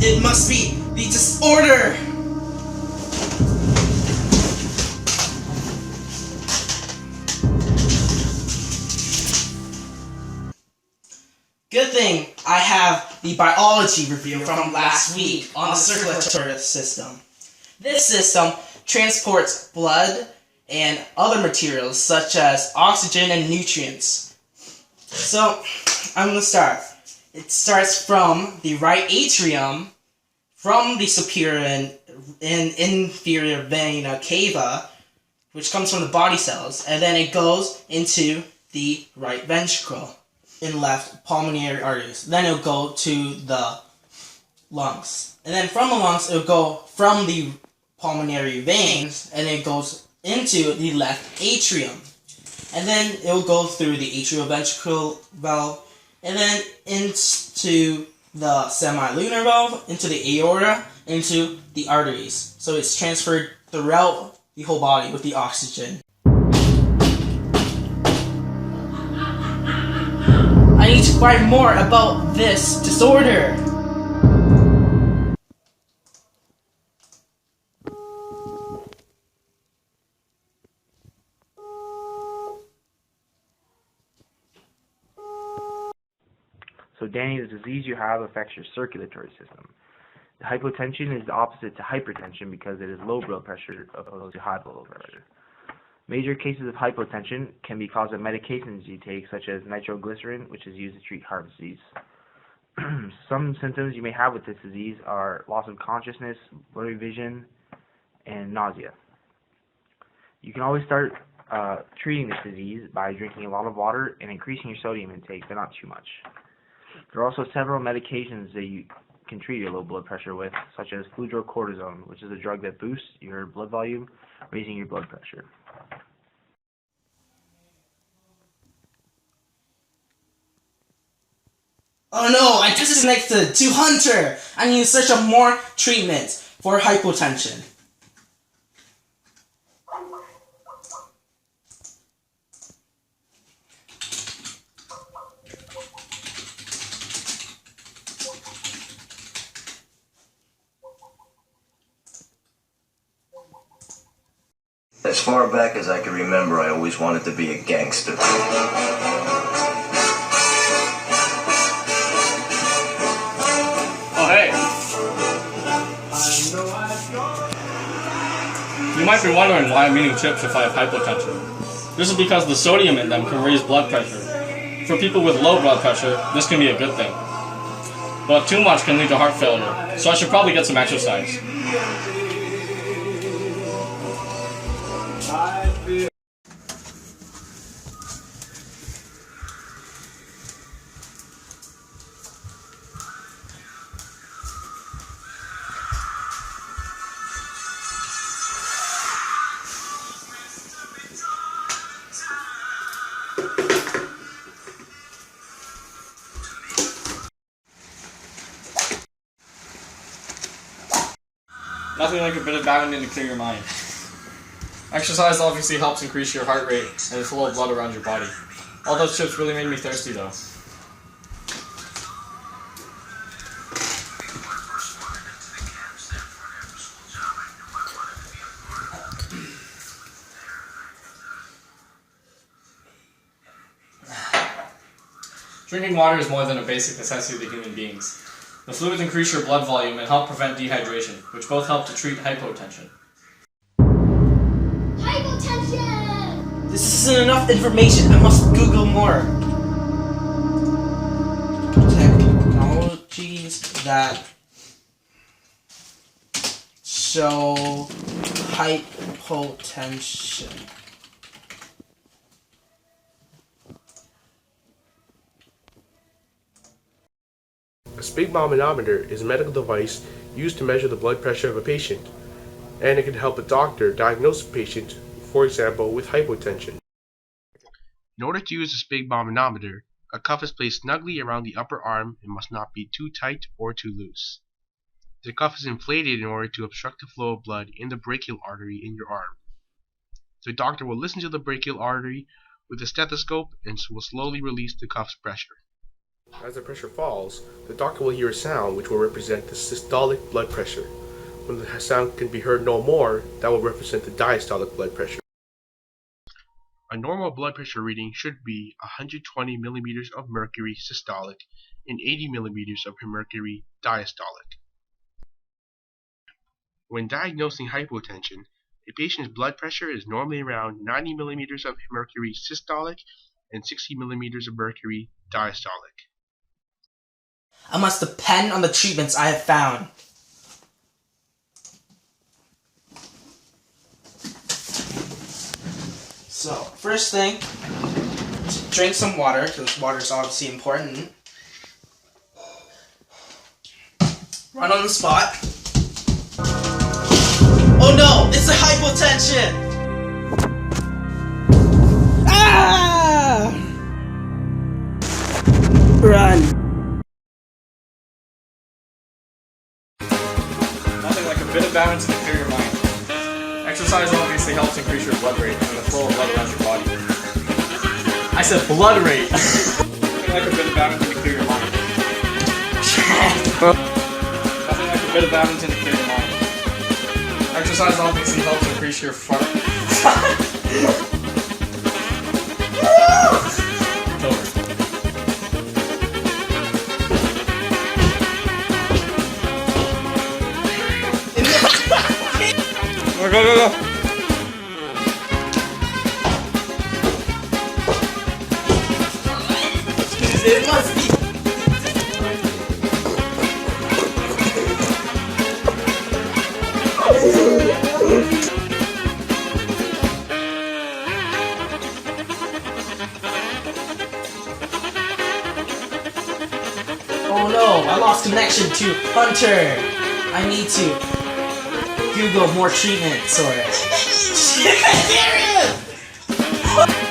It must be the disorder! Good thing I have the biology review from last week on the circulatory system. This system transports blood and other materials such as oxygen and nutrients. So, I'm going to start. It starts from the right atrium, from the superior and inferior vena cava, which comes from the body cells, and then it goes into the right ventricle and left pulmonary arteries. Then it'll go to the lungs. And then from the lungs, it'll go from the pulmonary veins, and it goes into the left atrium. And then it'll go through the atrioventricular valve, and then into the semilunar valve, into the aorta, into the arteries. So it's transferred throughout the whole body with the oxygen. I need to find more about this disorder. So Danny, the disease you have affects your circulatory system. The hypotension is the opposite to hypertension because it is low blood pressure opposed to high blood pressure. Major cases of hypotension can be caused by medications you take, such as nitroglycerin, which is used to treat heart disease. Some symptoms you may have with this disease are loss of consciousness, blurry vision, and nausea. You can always start treating this disease by drinking a lot of water and increasing your sodium intake, but not too much. There are also several medications that you can treat your low blood pressure with, such as fludrocortisone, which is a drug that boosts your blood volume, raising your blood pressure. Oh no, I disconnected to Hunter! I need to search up more treatments for hypotension. As far back as I can remember, I always wanted to be a gangster. Oh, hey. You might be wondering why I'm eating chips if I have hypotension. This is because the sodium in them can raise blood pressure. For people with low blood pressure, this can be a good thing. But too much can lead to heart failure, so I should probably get some exercise. Nothing like a bit of badminton to clear your mind. Exercise obviously helps increase your heart rate and the flow of blood around your body. All those chips really made me thirsty though. Drinking water is more than a basic necessity to human beings. The fluids increase your blood volume and help prevent dehydration, which both help to treat hypotension. Hypotension! This isn't enough information. I must Google more. Technologies that show hypotension. A sphygmomanometer is a medical device used to measure the blood pressure of a patient, and it can help a doctor diagnose a patient, for example, with hypotension. In order to use a sphygmomanometer, a cuff is placed snugly around the upper arm and must not be too tight or too loose. The cuff is inflated in order to obstruct the flow of blood in the brachial artery in your arm. The doctor will listen to the brachial artery with a stethoscope and will slowly release the cuff's pressure. As the pressure falls, the doctor will hear a sound which will represent the systolic blood pressure. When the sound can be heard no more, that will represent the diastolic blood pressure. A normal blood pressure reading should be 120 millimeters of mercury systolic and 80 millimeters of mercury diastolic. When diagnosing hypotension, a patient's blood pressure is normally around 90 millimeters of mercury systolic and 60 millimeters of mercury diastolic. I must depend on the treatments I have found. So, first thing, drink some water, because water is obviously important. Run on the spot. Oh no, it's a hypotension! Ah! Run. Nothing like a bit of balance to clear your mind. Exercise obviously helps increase your blood rate and the flow of blood around your body. I said blood rate! Nothing like a bit of balance to clear your mind. Nothing like a bit of balance to clear your mind. Exercise obviously helps increase your fart. Go. It must be. Oh no, I lost connection to Hunter. I need to Google more treatments or... I can't hear him!